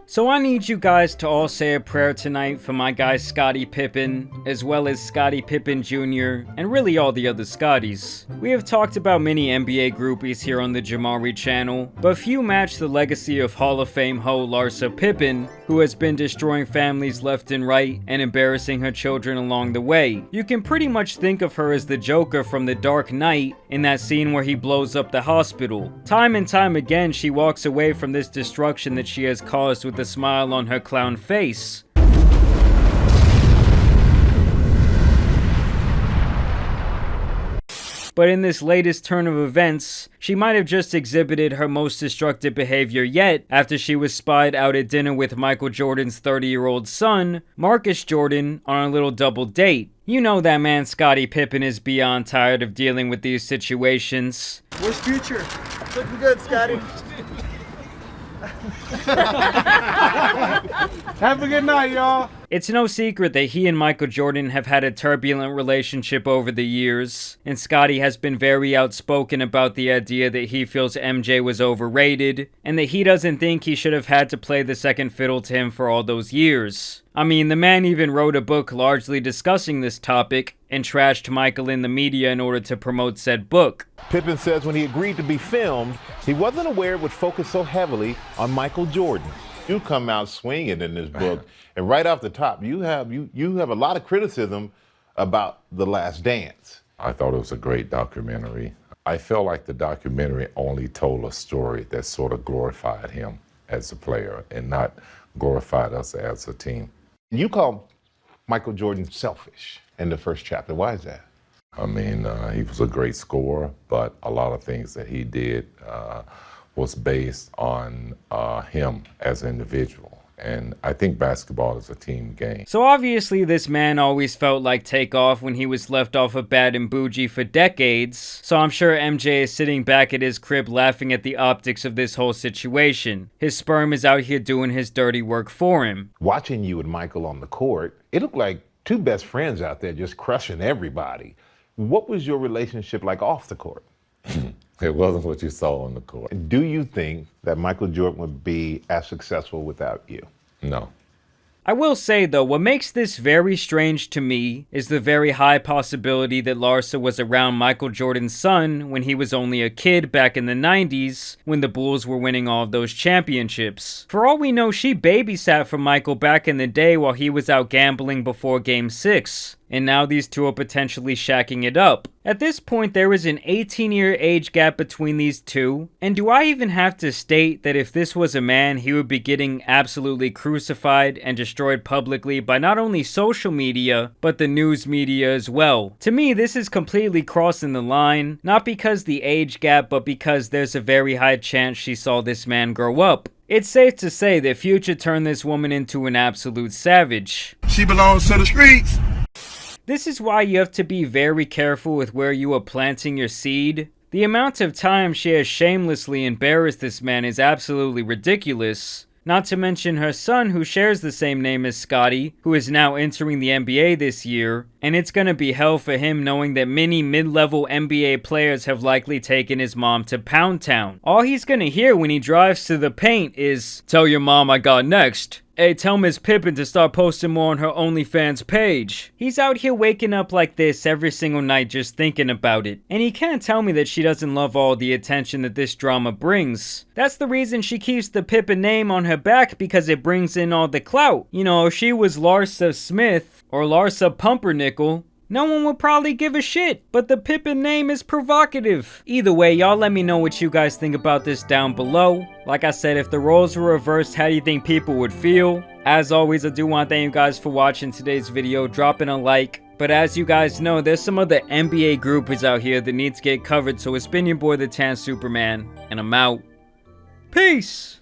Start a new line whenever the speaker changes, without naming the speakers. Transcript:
So I need you guys to all say a prayer tonight for my guy Scottie Pippen, as well as Scottie Pippen Jr., and really all the other Scotties. We have talked about many NBA groupies here on the JAMARI channel, but few match the legacy of Hall of Fame hoe Larsa Pippen, who has been destroying families left and right and embarrassing her children along the way. You can pretty much think of her as the Joker from The Dark Knight in that scene where he blows up the hospital. Time and time again, she walks away from this destruction that she has caused with a smile on her clown face. But in this latest turn of events, she might have just exhibited her most destructive behavior yet after she was spied out at dinner with Michael Jordan's 30-year-old son, Marcus Jordan, on a little double date. You know that man Scottie Pippen is beyond tired of dealing with these situations.
Where's Future? Looking good, Scottie. Have a good night, y'all.
It's no secret that he and Michael Jordan have had a turbulent relationship over the years, and Scottie has been very outspoken about the idea that he feels MJ was overrated, and that he doesn't think he should have had to play the second fiddle to him for all those years. I mean, the man even wrote a book largely discussing this topic, and trashed Michael in the media in order to promote said book.
Pippen says when he agreed to be filmed, he wasn't aware it would focus so heavily on Michael Jordan. You come out swinging in this book, and right off the top, you have a lot of criticism about The Last Dance.
I thought it was a great documentary. I felt like the documentary only told a story that sort of glorified him as a player and not glorified us as a team.
You call Michael Jordan selfish in the first chapter. Why is that?
I mean, he was a great scorer, but a lot of things that he did was based on him as an individual. And I think basketball is a team game.
So obviously this man always felt like Takeoff when he was left off of Bad and Bougie for decades, so I'm sure MJ is sitting back at his crib laughing at the optics of this whole situation. His sperm is out here doing his dirty work for him.
Watching you and Michael on the court, it looked like two best friends out there just crushing everybody. What was your relationship like off the court?
It wasn't what you saw on the court.
Do you think that Michael Jordan would be as successful without you?
No.
I will say though, what makes this very strange to me is the very high possibility that Larsa was around Michael Jordan's son when he was only a kid back in the 90s when the Bulls were winning all of those championships. For all we know, she babysat for Michael back in the day while he was out gambling before Game 6. And now these two are potentially shacking it up. At this point, there is an 18-year age gap between these two, and do I even have to state that if this was a man, he would be getting absolutely crucified and destroyed publicly by not only social media, but the news media as well. To me, this is completely crossing the line, not because the age gap, but because there's a very high chance she saw this man grow up. It's safe to say that Future turned this woman into an absolute savage.
She belongs to the streets.
This is why you have to be very careful with where you are planting your seed. The amount of time she has shamelessly embarrassed this man is absolutely ridiculous. Not to mention her son, who shares the same name as Scottie, who is now entering the NBA this year, and it's gonna be hell for him knowing that many mid-level NBA players have likely taken his mom to Pound Town. All he's gonna hear when he drives to the paint is, "Tell your mom I got next. Hey, tell Miss Pippen to start posting more on her OnlyFans page." He's out here waking up like this every single night just thinking about it. And he can't tell me that she doesn't love all the attention that this drama brings. That's the reason she keeps the Pippen name on her back, because it brings in all the clout. You know, if she was Larsa Smith or Larsa Pumpernickel, no one would probably give a shit, but the Pippen name is provocative. Either way, y'all let me know what you guys think about this down below. Like I said, if the roles were reversed, how do you think people would feel? As always, I do want to thank you guys for watching today's video, dropping a like. But as you guys know, there's some other NBA groupies out here that need to get covered, so it's been your boy, the Tan Superman, and I'm out. Peace!